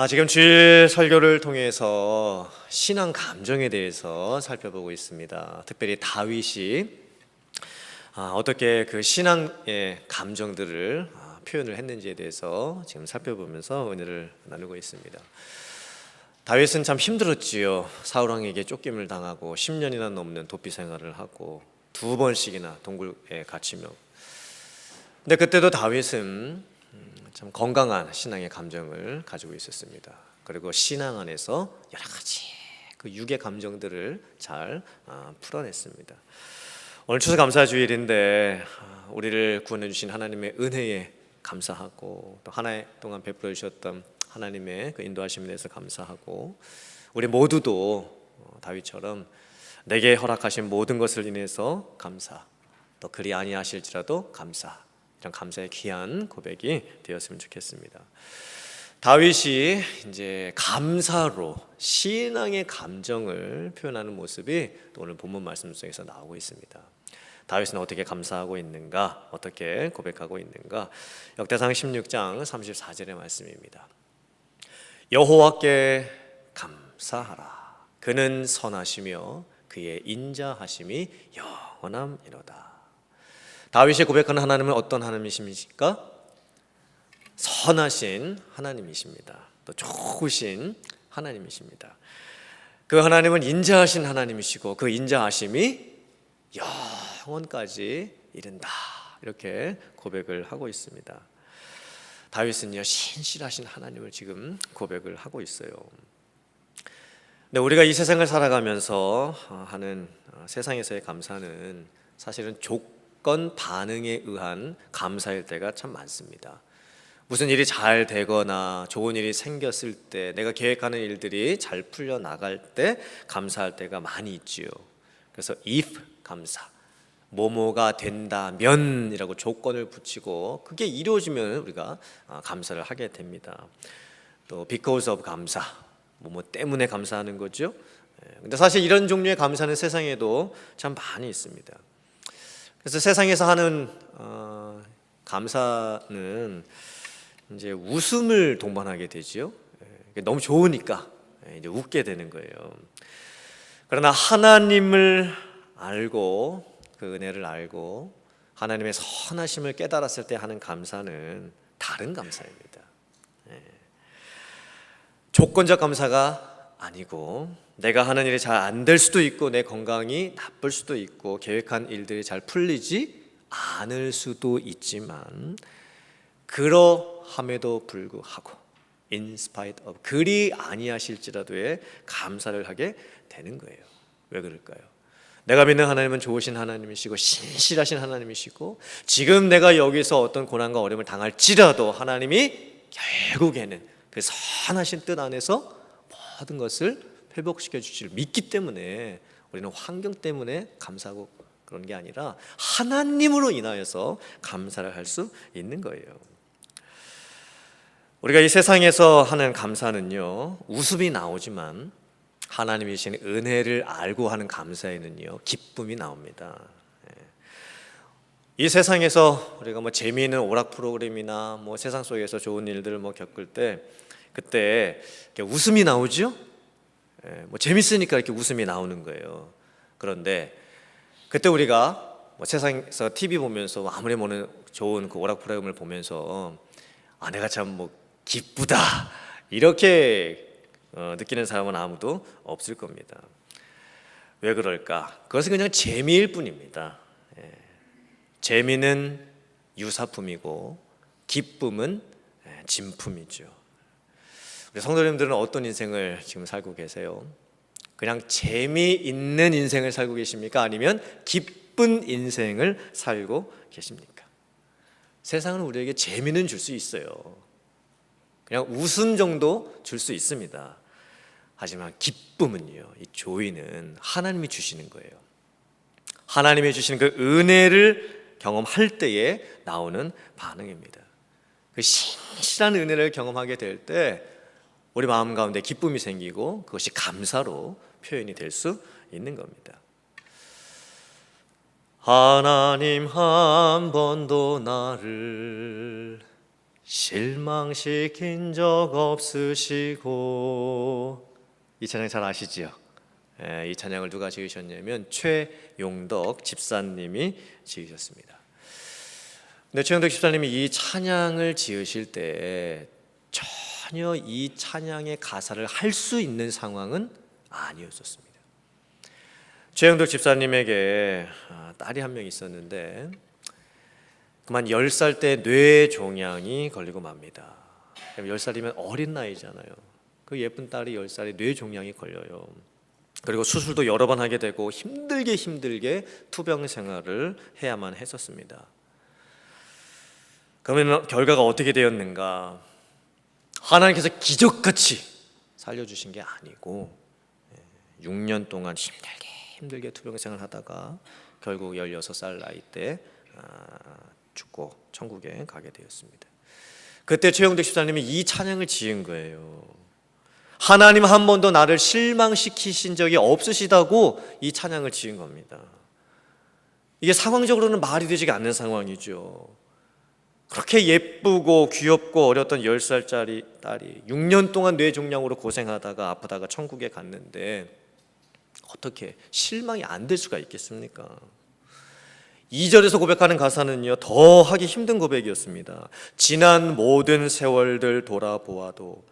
지금 주일 설교를 통해서 신앙 감정에 대해서 살펴보고 있습니다. 특별히 다윗이 어떻게 그 신앙의 감정들을 표현을 했는지에 대해서 지금 살펴보면서 은혜를 나누고 있습니다. 다윗은 참 힘들었지요. 사울 왕에게 쫓김을 당하고 10년이나 넘는 도피 생활을 하고 2번씩이나 동굴에 갇히며, 근데 그때도 다윗은 참 건강한 신앙의 감정을 가지고 있었습니다. 그리고 신앙 안에서 여러 가지 그 육의 감정들을 잘 풀어냈습니다. 오늘 추수감사주일인데 우리를 구원해 주신 하나님의 은혜에 감사하고, 또 한 해 동안 베풀어 주셨던 하나님의 그 인도하심에 대해서 감사하고, 우리 모두도 다윗처럼 내게 허락하신 모든 것을 인해서 감사, 또 그리 아니하실지라도 감사, 이런 감사의 귀한 고백이 되었으면 좋겠습니다. 다윗이 이제 감사로 신앙의 감정을 표현하는 모습이 또 오늘 본문 말씀 속에서 나오고 있습니다. 다윗은 어떻게 감사하고 있는가, 어떻게 고백하고 있는가? 역대상 16장 34절의 말씀입니다. 여호와께 감사하라. 그는 선하시며 그의 인자하심이 영원함이로다. 다윗이 고백하는 하나님은 어떤 하나님이십니까? 선하신 하나님이십니다. 또 좋으신 하나님이십니다. 그 하나님은 인자하신 하나님이시고 그 인자하심이 영원까지 이른다, 이렇게 고백을 하고 있습니다. 다윗은요, 신실하신 하나님을 지금 고백을 하고 있어요. 근데 우리가 이 세상을 살아가면서 하는 세상에서의 감사는 사실은 조건 반응에 의한 감사일 때가 참 많습니다. 무슨 일이 잘 되거나 좋은 일이 생겼을 때, 내가 계획하는 일들이 잘 풀려 나갈 때 감사할 때가 많이 있지요. 그래서 if 감사, 뭐뭐가 된다면이라고 조건을 붙이고 그게 이루어지면 우리가 감사를 하게 됩니다. 또 because of 감사, 뭐뭐 때문에 감사하는 거죠. 근데 사실 이런 종류의 감사는 세상에도 참 많이 있습니다. 그래서 세상에서 하는 감사는 이제 웃음을 동반하게 되지요. 너무 좋으니까 이제 웃게 되는 거예요. 그러나 하나님을 알고 그 은혜를 알고 하나님의 선하심을 깨달았을 때 하는 감사는 다른 감사입니다. 조건적 감사가 아니고, 내가 하는 일이 잘 안 될 수도 있고 내 건강이 나쁠 수도 있고 계획한 일들이 잘 풀리지 않을 수도 있지만, 그러함에도 불구하고 in spite of, 그리 아니하실지라도의 감사를 하게 되는 거예요. 왜 그럴까요? 내가 믿는 하나님은 좋으신 하나님이시고 신실하신 하나님이시고, 지금 내가 여기서 어떤 고난과 어려움을 당할지라도 하나님이 결국에는 그 선하신 뜻 안에서 모든 것을 회복시켜 주실 믿기 때문에 우리는 환경 때문에 감사하고 그런 게 아니라 하나님으로 인하여서 감사를 할 수 있는 거예요. 우리가 이 세상에서 하는 감사는요, 웃음이 나오지만 하나님이신 은혜를 알고 하는 감사에는요, 기쁨이 나옵니다. 이 세상에서 우리가 뭐 재미있는 오락 프로그램이나 뭐 세상 속에서 좋은 일들을 뭐 겪을 때 그때 웃음이 나오죠. 뭐 재밌으니까 이렇게 웃음이 나오는 거예요. 그런데 그때 우리가 뭐 세상에서 TV 보면서 아무리 뭐는 좋은 그 오락 프로그램을 보면서 내가 참 뭐 기쁘다 이렇게 느끼는 사람은 아무도 없을 겁니다. 왜 그럴까? 그것은 그냥 재미일 뿐입니다. 재미는 유사품이고 기쁨은 진품이죠. 우리 성도님들은 어떤 인생을 지금 살고 계세요? 그냥 재미있는 인생을 살고 계십니까? 아니면 기쁜 인생을 살고 계십니까? 세상은 우리에게 재미는 줄 수 있어요. 그냥 웃음 정도 줄 수 있습니다. 하지만 기쁨은요, 이 조이는 하나님이 주시는 거예요. 하나님이 주시는 그 은혜를 경험할 때에 나오는 반응입니다. 그 신실한 은혜를 경험하게 될 때 우리 마음 가운데 기쁨이 생기고 그것이 감사로 표현이 될 수 있는 겁니다. 하나님 한 번도 나를 실망시킨 적 없으시고. 이 찬양 잘 아시지요? 이 찬양을 누가 지으셨냐면 최용덕 집사님이 지으셨습니다. 근데 최용덕 집사님이 이 찬양을 지으실 때 전혀 이 찬양의 가사를 할 수 있는 상황은 아니었었습니다. 최영덕 집사님에게 딸이 한 명 있었는데 그만 10살 때 뇌종양이 걸리고 맙니다. 10살이면 어린 나이잖아요. 그 예쁜 딸이 10살에 뇌종양이 걸려요. 그리고 수술도 여러 번 하게 되고 힘들게 투병 생활을 해야만 했었습니다. 그러면 결과가 어떻게 되었는가? 하나님께서 기적같이 살려주신 게 아니고 6년 동안 힘들게 투병 생활을 하다가 결국 16살 나이 때 죽고 천국에 가게 되었습니다. 그때 최영덕 집사님이 이 찬양을 지은 거예요. 하나님 한 번도 나를 실망시키신 적이 없으시다고 이 찬양을 지은 겁니다. 이게 상황적으로는 말이 되지가 않는 상황이죠. 그렇게 예쁘고 귀엽고 어렸던 10살짜리 딸이 6년 동안 뇌종양으로 고생하다가 아프다가 천국에 갔는데 어떻게 실망이 안 될 수가 있겠습니까? 2절에서 고백하는 가사는요, 더 하기 힘든 고백이었습니다. 지난 모든 세월들 돌아보아도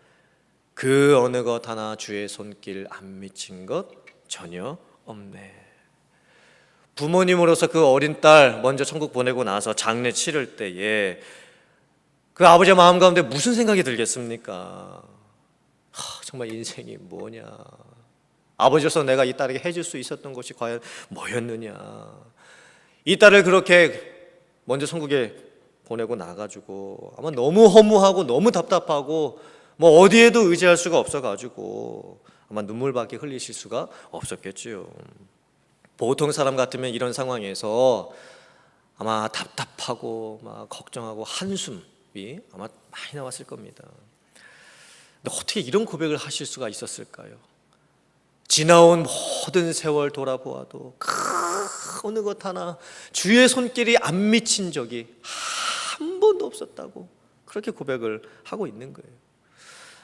그 어느 것 하나 주의 손길 안 미친 것 전혀 없네. 부모님으로서 그 어린 딸 먼저 천국 보내고 나서 장례 치를 때에 그 아버지의 마음 가운데 무슨 생각이 들겠습니까? 정말 인생이 뭐냐, 아버지로서 내가 이 딸에게 해줄 수 있었던 것이 과연 뭐였느냐. 이 딸을 그렇게 먼저 천국에 보내고 나가지고 아마 너무 허무하고 너무 답답하고 뭐 어디에도 의지할 수가 없어가지고 아마 눈물밖에 흘리실 수가 없었겠지요. 보통 사람 같으면 이런 상황에서 아마 답답하고 막 걱정하고 한숨이 아마 많이 나왔을 겁니다. 근데 어떻게 이런 고백을 하실 수가 있었을까요? 지나온 모든 세월 돌아보아도 어느 것 하나 주의 손길이 안 미친 적이 한 번도 없었다고 그렇게 고백을 하고 있는 거예요.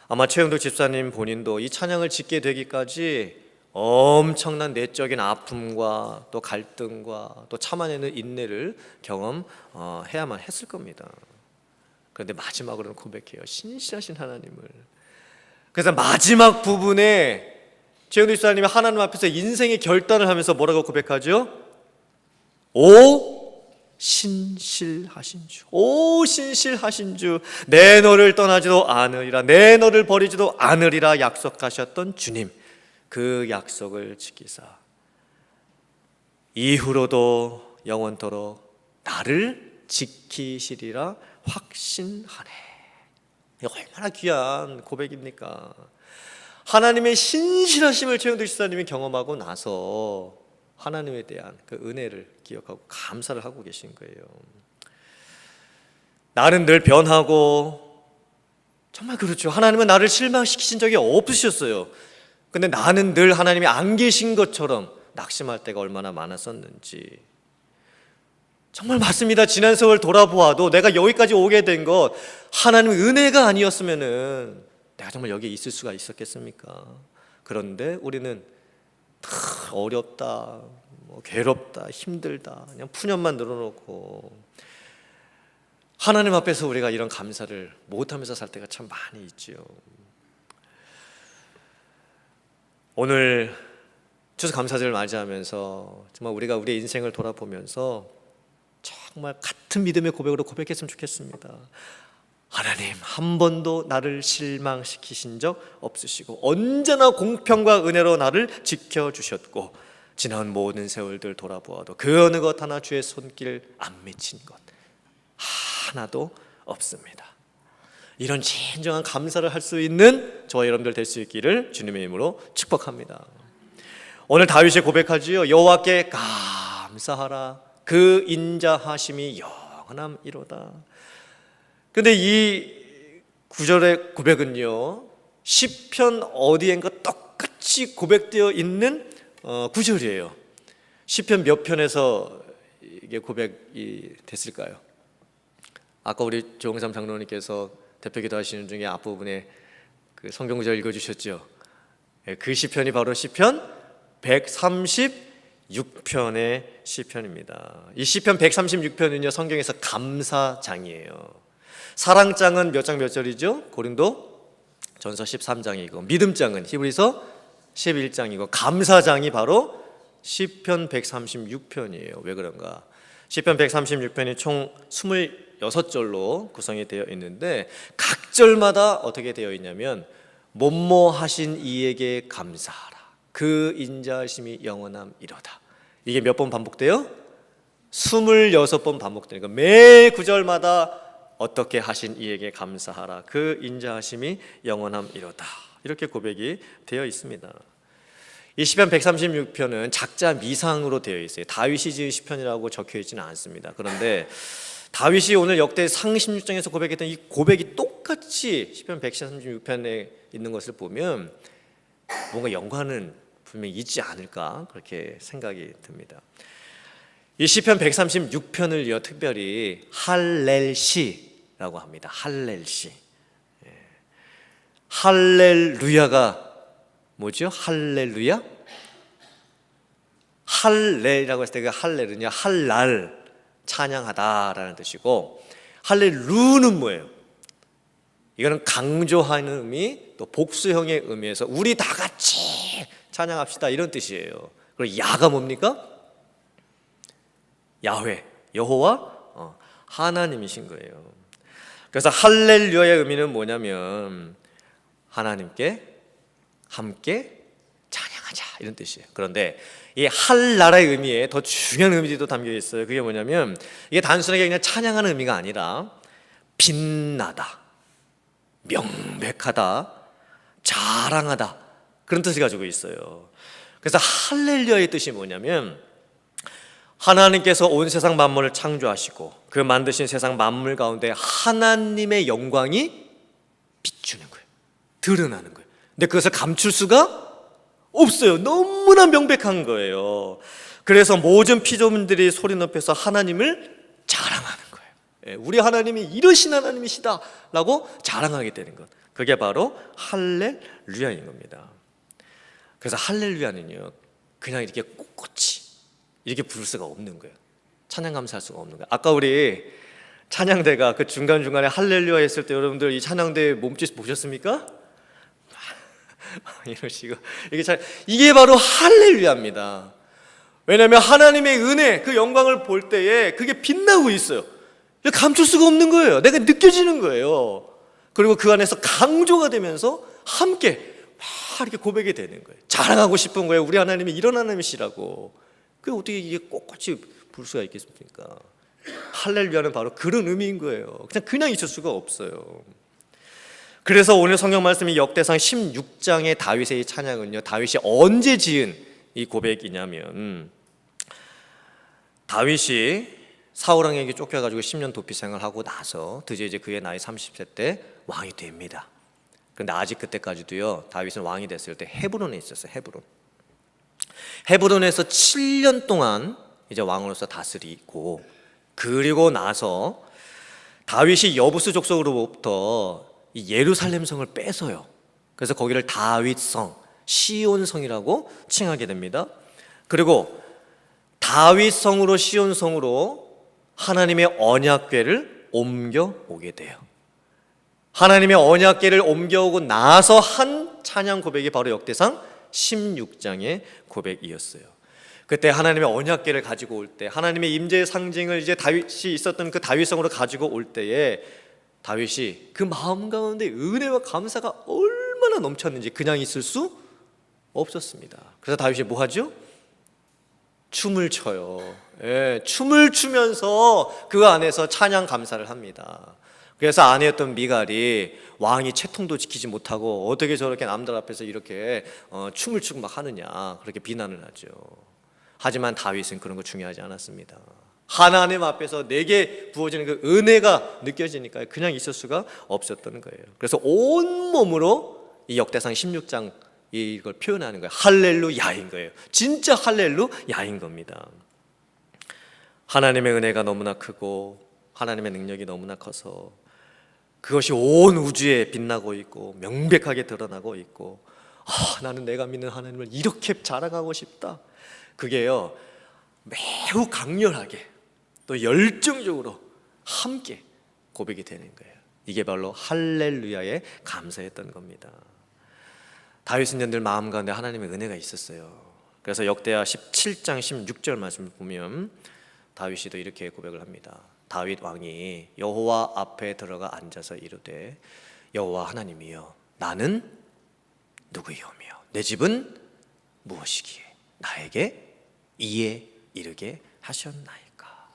아마 최영덕 집사님 본인도 이 찬양을 짓게 되기까지 엄청난 내적인 아픔과 또 갈등과 또 참아내는 인내를 경험해야만 했을 겁니다. 그런데 마지막으로는 고백해요. 신실하신 하나님을. 그래서 마지막 부분에 최영덕 집사님이 하나님 앞에서 인생의 결단을 하면서 뭐라고 고백하죠? 오 신실하신 주, 오 신실하신 주, 내 너를 떠나지도 않으리라, 내 너를 버리지도 않으리라 약속하셨던 주님, 그 약속을 지키사 이후로도 영원토록 나를 지키시리라 확신하네. 얼마나 귀한 고백입니까? 하나님의 신실하심을 최영덕 집사님이 경험하고 나서 하나님에 대한 그 은혜를 기억하고 감사를 하고 계신 거예요. 나는 늘 변하고 정말 그렇죠. 하나님은 나를 실망시키신 적이 없으셨어요. 근데 나는 늘 하나님이 안 계신 것처럼 낙심할 때가 얼마나 많았었는지 정말 맞습니다. 지난 세월 돌아보아도 내가 여기까지 오게 된 것 하나님의 은혜가 아니었으면은 내가 정말 여기에 있을 수가 있었겠습니까? 그런데 우리는 어렵다, 괴롭다, 힘들다 그냥 푸념만 늘어놓고 하나님 앞에서 우리가 이런 감사를 못하면서 살 때가 참 많이 있지요. 오늘 추수감사절을 맞이하면서 정말 우리가 우리의 인생을 돌아보면서 정말 같은 믿음의 고백으로 고백했으면 좋겠습니다. 하나님, 한 번도 나를 실망시키신 적 없으시고 언제나 공평과 은혜로 나를 지켜주셨고 지나온 모든 세월들 돌아보아도 그 어느 것 하나 주의 손길 안 미친 것 하나도 없습니다. 이런 진정한 감사를 할 수 있는 저와 여러분들 될 수 있기를 주님의 이름으로 축복합니다. 오늘 다윗이 고백하지요. 여호와께 감사하라, 그 인자하심이 영원함이로다. 근데 이 구절의 고백은요, 시편 어디엔가 똑같이 고백되어 있는 구절이에요. 시편 몇 편에서 이게 고백이 됐을까요? 아까 우리 조홍삼 장로님께서 대표기도 하시는 중에 앞부분에 그 성경 구절 읽어주셨죠. 그 시편이 바로 시편 136편의 시편입니다. 이 시편 136편은요 성경에서 감사장이에요. 사랑장은 몇 장 몇 절이죠? 고린도 전서 13장이고 믿음장은 히브리서 11장이고 감사장이 바로 시편 136편이에요. 왜 그런가? 시편 136편이 총 26절로 구성이 되어 있는데 각 절마다 어떻게 되어 있냐면 뭐뭐 하신 이에게 감사하라. 그 인자하심이 영원함이로다. 이게 몇 번 반복돼요? 26번 반복되니까 매 구절마다 어떻게 하신 이에게 감사하라. 그 인자하심이 영원함이로다. 이렇게 고백이 되어 있습니다. 이 시편 136편은 작자 미상으로 되어 있어요. 다윗이 지은 시편이라고 적혀 있지는 않습니다. 그런데 다윗이 오늘 역대 상 16장에서 고백했던 이 고백이 똑같이 시편 136편에 있는 것을 보면 뭔가 연관은 분명히 있지 않을까 그렇게 생각이 듭니다. 이 시편 136편을요 특별히 할렐시라고 합니다. 할렐시. 할렐루야가 뭐죠? 할렐루야? 할렐이라고 했을 때 그 할렐은요 할날 찬양하다라는 뜻이고 할렐루는 뭐예요? 이거는 강조하는 의미 또 복수형의 의미에서 우리 다 같이 찬양합시다 이런 뜻이에요. 그리고 야가 뭡니까? 야훼, 여호와 하나님이신 거예요. 그래서 할렐루야의 의미는 뭐냐면 하나님께 함께 찬양하자 이런 뜻이에요. 그런데 이 할나라의 의미에 더 중요한 의미도 담겨 있어요. 그게 뭐냐면 이게 단순하게 그냥 찬양하는 의미가 아니라 빛나다, 명백하다, 자랑하다 그런 뜻을 가지고 있어요. 그래서 할렐루야의 뜻이 뭐냐면 하나님께서 온 세상 만물을 창조하시고 그 만드신 세상 만물 가운데 하나님의 영광이 비추는 거예요. 드러나는 거예요. 근데 그것을 감출 수가 없어요. 너무나 명백한 거예요. 그래서 모든 피조물들이 소리 높여서 하나님을 자랑하는 거예요. 우리 하나님이 이러신 하나님이시다 라고 자랑하게 되는 것, 그게 바로 할렐루야인 겁니다. 그래서 할렐루야는요 그냥 이렇게 꼿꼿이 이렇게 부를 수가 없는 거예요. 찬양 감사할 수가 없는 거예요. 아까 우리 찬양대가 그 중간중간에 할렐루야 했을 때 여러분들 이 찬양대 몸짓 보셨습니까? 이러시고 이게 바로 할렐루야입니다. 왜냐하면 하나님의 은혜 그 영광을 볼 때에 그게 빛나고 있어요. 감출 수가 없는 거예요. 내가 느껴지는 거예요. 그리고 그 안에서 강조가 되면서 함께 막 이렇게 고백이 되는 거예요. 자랑하고 싶은 거예요. 우리 하나님이 이런 하나님이시라고. 그게 어떻게 이게 꼿꼿이 부를 수가 있겠습니까? 할렐루야는 바로 그런 의미인 거예요. 그냥 있을 수가 없어요. 그래서 오늘 성경 말씀이 역대상 16장의 다윗의 찬양은요 다윗이 언제 지은 이 고백이냐면 다윗이 사울왕에게 쫓겨가지고 10년 도피 생활하고 나서 드디어 이제 그의 나이 30세 때 왕이 됩니다. 그런데 아직 그때까지도요 다윗은 왕이 됐을 때 헤브론에 있었어요. 헤브론에서 7년 동안 이제 왕으로서 다스리고, 그리고 나서 다윗이 여부스 족속으로부터 이 예루살렘 성을 뺏어요. 그래서 거기를 다윗성, 시온성이라고 칭하게 됩니다. 그리고 다윗성으로 시온성으로 하나님의 언약궤를 옮겨오게 돼요. 하나님의 언약궤를 옮겨오고 나서 한 찬양 고백이 바로 역대상 16장의 고백이었어요. 그때 하나님의 언약궤를 가지고 올 때, 하나님의 임재의 상징을 이제 다윗이 있었던 그 다윗성으로 가지고 올 때에 다윗이 그 마음 가운데 은혜와 감사가 얼마나 넘쳤는지 그냥 있을 수 없었습니다. 그래서 다윗이 뭐 하죠? 춤을 춰요. 춤을 추면서 그 안에서 찬양 감사를 합니다. 그래서 아내였던 미갈이 왕이 채통도 지키지 못하고 어떻게 저렇게 남들 앞에서 이렇게 춤을 추고 막 하느냐 그렇게 비난을 하죠. 하지만 다윗은 그런 거 중요하지 않았습니다. 하나님 앞에서 내게 부어지는 그 은혜가 느껴지니까 그냥 있을 수가 없었던 거예요. 그래서 온몸으로 이 역대상 16장 이걸 표현하는 거예요. 할렐루야인 거예요. 진짜 할렐루야인 겁니다. 하나님의 은혜가 너무나 크고 하나님의 능력이 너무나 커서 그것이 온 우주에 빛나고 있고 명백하게 드러나고 있고, 나는 내가 믿는 하나님을 이렇게 자랑하고 싶다. 그게요, 매우 강렬하게 또 열정적으로 함께 고백이 되는 거예요. 이게 바로 할렐루야에 감사했던 겁니다. 다윗은 늘 마음 가운데 하나님의 은혜가 있었어요. 그래서 역대하 17장 16절 말씀을 보면 다윗이 또 이렇게 고백을 합니다. 다윗 왕이 여호와 앞에 들어가 앉아서 이르되, 여호와 하나님이여, 나는 누구이오며 내 집은 무엇이기에 나에게 이에 이르게 하셨나이까.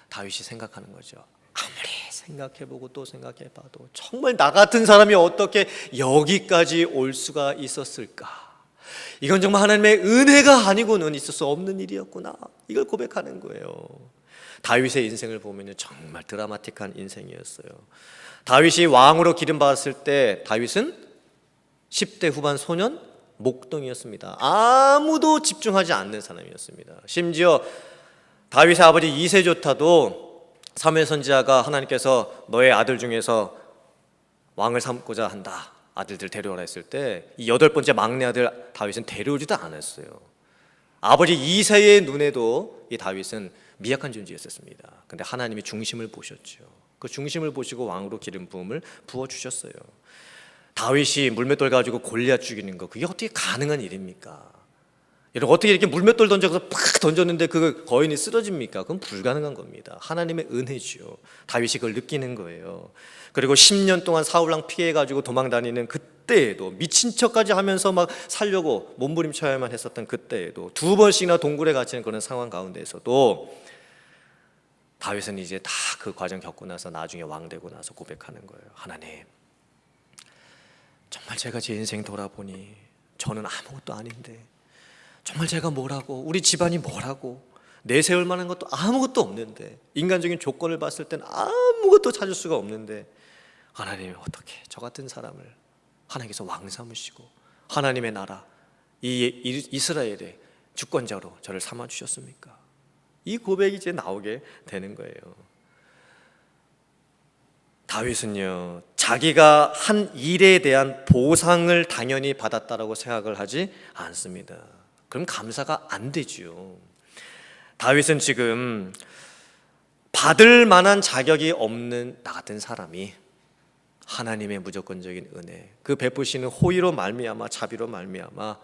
다윗이 생각하는 거죠. 아무리 생각해보고 또 생각해봐도 정말 나 같은 사람이 어떻게 여기까지 올 수가 있었을까? 이건 정말 하나님의 은혜가 아니고는 있을 수 없는 일이었구나. 이걸 고백하는 거예요. 다윗의 인생을 보면 정말 드라마틱한 인생이었어요. 다윗이 왕으로 기름 받았을 때 다윗은 10대 후반 소년 목동이었습니다. 아무도 집중하지 않는 사람이었습니다. 심지어 다윗의 아버지 이세조타도 사무엘 선지자가 하나님께서 너의 아들 중에서 왕을 삼고자 한다, 아들들 데려오라 했을 때 이 8번째 막내 아들 다윗은 데려오지도 않았어요. 아버지 이새의 눈에도 이 다윗은 미약한 존재였었습니다. 근데 하나님이 중심을 보셨죠. 그 중심을 보시고 왕으로 기름 부음을 부어주셨어요. 다윗이 물맷돌 가지고 골리앗 죽이는 거, 그게 어떻게 가능한 일입니까? 여러분, 어떻게 이렇게 물맷돌 던져서 팍 던졌는데 그 거인이 쓰러집니까? 그건 불가능한 겁니다. 하나님의 은혜지요. 다윗이 그걸 느끼는 거예요. 그리고 10년 동안 사울왕 피해가지고 도망다니는 그때에도, 미친 척까지 하면서 막 살려고 몸부림쳐야만 했었던 그때에도, 2번씩이나 동굴에 갇히는 그런 상황 가운데에서도 다윗은 이제 다 그 과정 겪고 나서 나중에 왕 되고 나서 고백하는 거예요. 하나님, 정말 제가 제 인생 돌아보니 저는 아무것도 아닌데, 정말 제가 뭐라고, 우리 집안이 뭐라고, 내세울 만한 것도 아무것도 없는데, 인간적인 조건을 봤을 땐 아무것도 찾을 수가 없는데, 하나님이 어떻게 저 같은 사람을 하나님께서 왕 삼으시고 하나님의 나라, 이 이스라엘의 주권자로 저를 삼아 주셨습니까? 이 고백이 이제 나오게 되는 거예요. 다윗은요, 자기가 한 일에 대한 보상을 당연히 받았다라고 생각을 하지 않습니다. 그럼 감사가 안 되죠. 다윗은 지금 받을 만한 자격이 없는 나 같은 사람이 하나님의 무조건적인 은혜, 그 베푸시는 호의로 말미암아, 자비로 말미암아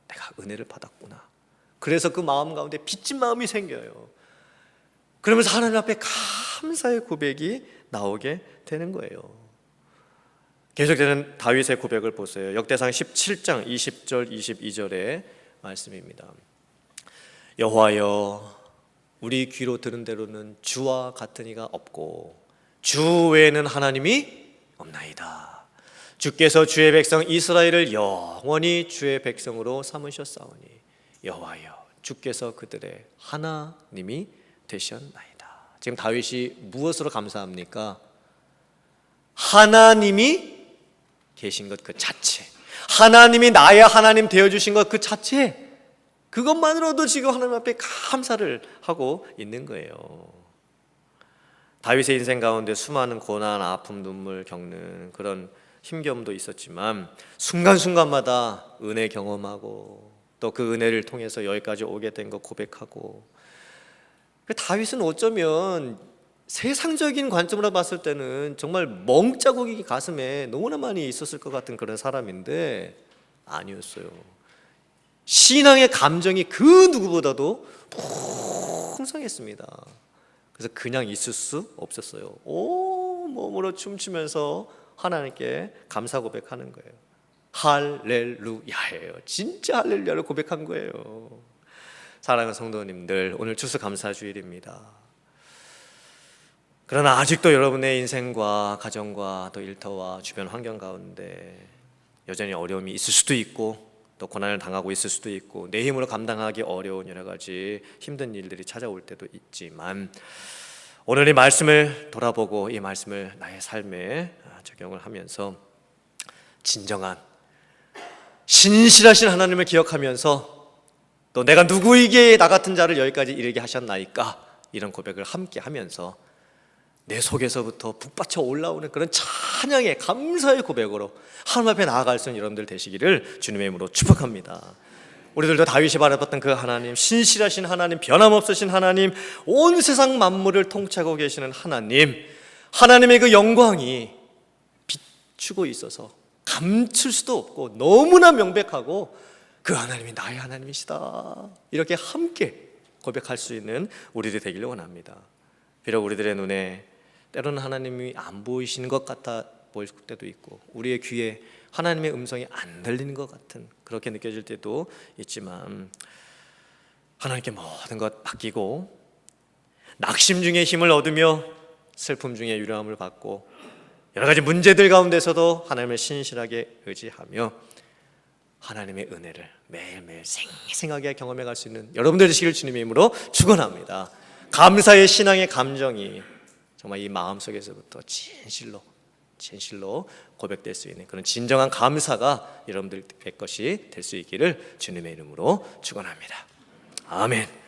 내가 은혜를 받았구나. 그래서 그 마음 가운데 빚진 마음이 생겨요. 그러면서 하나님 앞에 감사의 고백이 나오게 되는 거예요. 계속되는 다윗의 고백을 보세요. 역대상 17장 20절 22절의 말씀입니다. 여호와여, 우리 귀로 들은 대로는 주와 같은 이가 없고 주 외에는 하나님이 없나이다. 주께서 주의 백성 이스라엘을 영원히 주의 백성으로 삼으셨사오니 여호와여, 주께서 그들의 하나님이 되셨나이다. 지금 다윗이 무엇으로 감사합니까? 하나님이 계신 것 그 자체, 하나님이 나의 하나님 되어주신 것 그 자체, 그것만으로도 지금 하나님 앞에 감사를 하고 있는 거예요. 다윗의 인생 가운데 수많은 고난, 아픔, 눈물 겪는 그런 힘겨움도 있었지만 순간순간마다 은혜 경험하고 또 그 은혜를 통해서 여기까지 오게 된 거 고백하고, 다윗은 어쩌면 세상적인 관점으로 봤을 때는 정말 멍자국이 가슴에 너무나 많이 있었을 것 같은 그런 사람인데 아니었어요. 신앙의 감정이 그 누구보다도 풍성했습니다. 그래서 그냥 있을 수 없었어요. 온 몸으로 춤추면서 하나님께 감사 고백하는 거예요. 할렐루야예요. 진짜 할렐루야를 고백한 거예요. 사랑하는 성도님들, 오늘 추수감사주일입니다. 그러나 아직도 여러분의 인생과 가정과 또 일터와 주변 환경 가운데 여전히 어려움이 있을 수도 있고 또 고난을 당하고 있을 수도 있고 내 힘으로 감당하기 어려운 여러 가지 힘든 일들이 찾아올 때도 있지만, 오늘 이 말씀을 돌아보고 이 말씀을 나의 삶에 적용을 하면서 진정한 신실하신 하나님을 기억하면서 또 내가 누구이기에 나 같은 자를 여기까지 이르게 하셨나이까, 이런 고백을 함께 하면서 내 속에서부터 북받쳐 올라오는 그런 찬양의 감사의 고백으로 하나님 앞에 나아갈 수 있는 여러분들 되시기를 주님의 이름으로 축복합니다. 우리들도 다윗이 바라봤던 그 하나님, 신실하신 하나님, 변함없으신 하나님, 온 세상 만물을 통치하고 계시는 하나님, 하나님의 그 영광이 비추고 있어서 감출 수도 없고 너무나 명백하고 그 하나님이 나의 하나님이시다, 이렇게 함께 고백할 수 있는 우리들이 되기를 원합니다. 비록 우리들의 눈에 때로는 하나님이 안 보이시는 것 같아 보일 때도 있고, 우리의 귀에 하나님의 음성이 안 들리는 것 같은 그렇게 느껴질 때도 있지만, 하나님께 모든 것 맡기고 낙심 중에 힘을 얻으며 슬픔 중에 위로함을 받고 여러 가지 문제들 가운데서도 하나님을 신실하게 의지하며 하나님의 은혜를 매일매일 생생하게 경험해 갈 수 있는 여러분들 되시기를 주님의 이름으로 축원합니다. 감사의 신앙의 감정이 정말 이 마음속에서부터 진실로 고백될 수 있는 그런 진정한 감사가 여러분들의 것이 될 수 있기를 주님의 이름으로 축원합니다. 아멘.